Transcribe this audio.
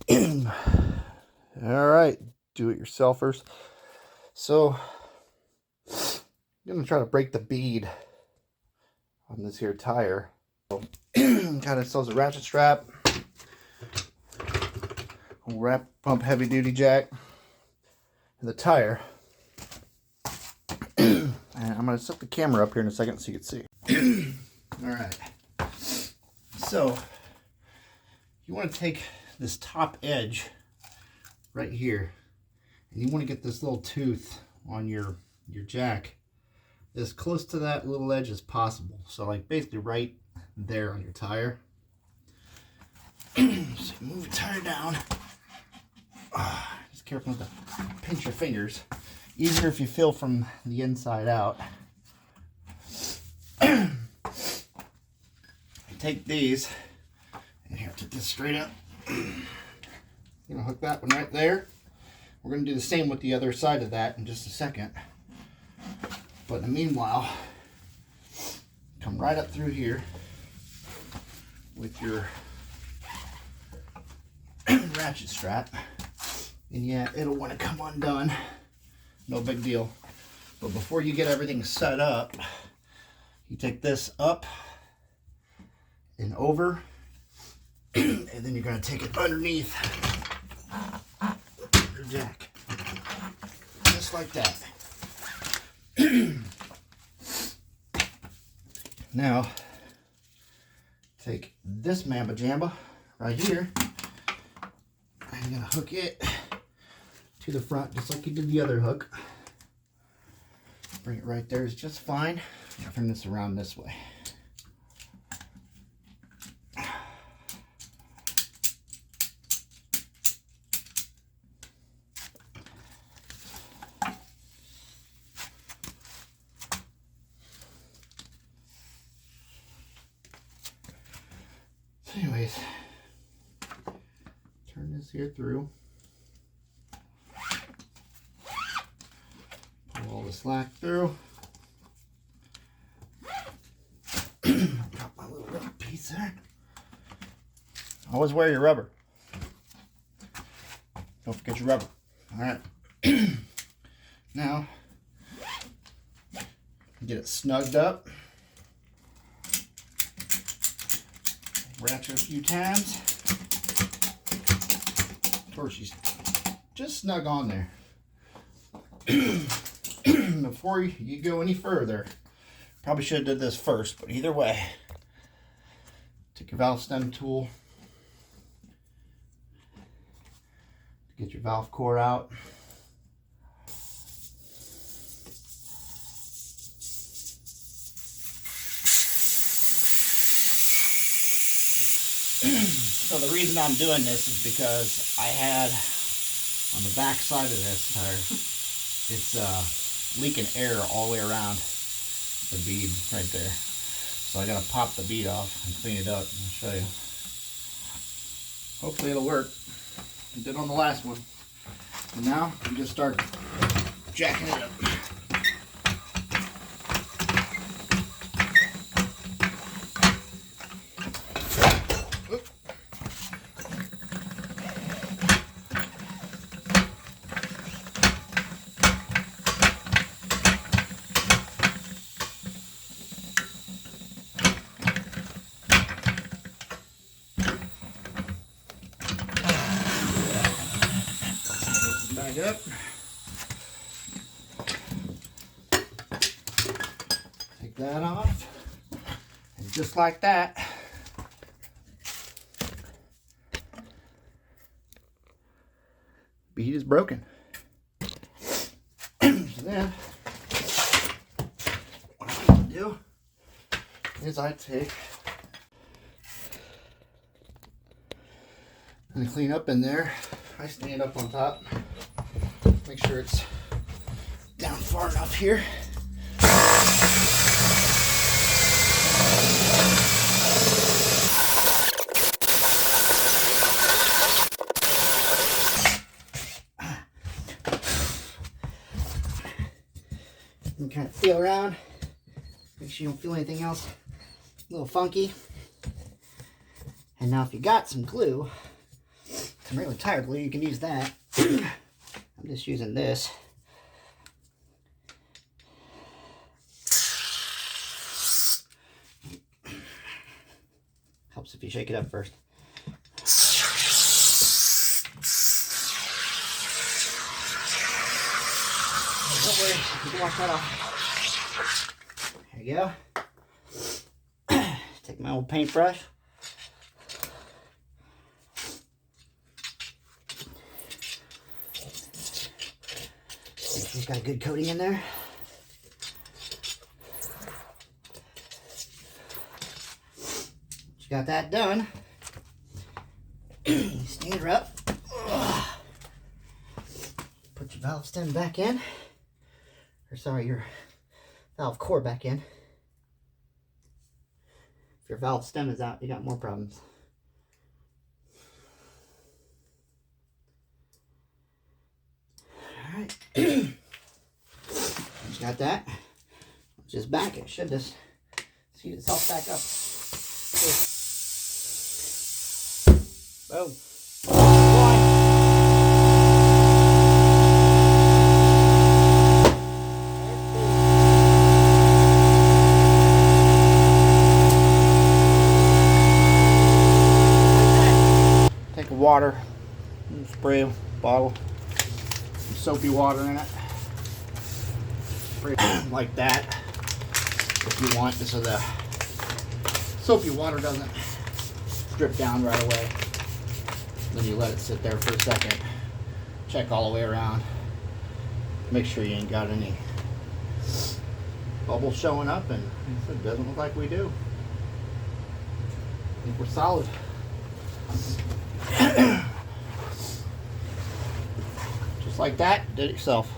All right, do-it-yourselfers. So I'm gonna try to break the bead on this here tire. So, kind of sells a ratchet strap, a wrap pump heavy duty jack, and the tire. And I'm gonna set the camera up here in a second so you can see. All right. So you want to take this top edge right here, and you want to get this little tooth on your jack as close to that little edge as possible. So like basically right there on your tire. So you move your tire down. Just careful not to pinch your fingers. Easier if you feel from the inside out. Take these, and here, take this straight up. I'm gonna hook that one right there. We're gonna do the same with the other side of that in just a second. But in the meanwhile, come right up through here with your ratchet strap. And yeah, it'll want to come undone. No big deal. But before you get everything set up, you take this up and over, and then you're going to take it underneath your jack, just like that. Now take this mamba jamba right here, and you're going to hook it to the front just like you did the other hook. Bring it right there is just fine. I'll turn this around this way. Anyways, turn this here through. Pull all the slack through. Got my little rubber piece there. Always wear your rubber. Don't forget your rubber. Alright. Now, get it snugged up. Ratchet a few times. Of course, she's just snug on there. Before you go any further, probably should have did this first, but either way, take your valve stem tool, get your valve core out. So the reason I'm doing this is because I had on the back side of this tire, it's leaking air all the way around the bead right there. So I gotta pop the bead off and clean it up. I'll show you. Hopefully it'll work. It did on the last one. And now you just start jacking it up. Back up. Take that off. And just like that, bead is broken. So then, what I'm going to do is I take and clean up in there. I stand up on top. Make sure it's down far enough here. And kind of feel around. Make sure you don't feel anything else a little funky. And now if you got some glue, some really tired glue, you can use that. I'm just using this. Helps if you shake it up first. Don't worry, you can wash that off. There you go. Take my old paintbrush. Make sure it's got a good coating in there. You got that done. Stand her up. Put your valve stem back in. Or sorry, your valve core back in. If your valve stem is out, you got more problems. Alright. You got that. Just back it. Should just seat itself back up. Boom. Take water, spray a bottle, some soapy water in it. Spray it like that if you want, so the soapy water doesn't drip down right away. Then you let it sit there for a second. Check all the way around. Make sure you ain't got any bubbles showing up, and it doesn't look like we do. I think we're solid. Just like that, did it yourself.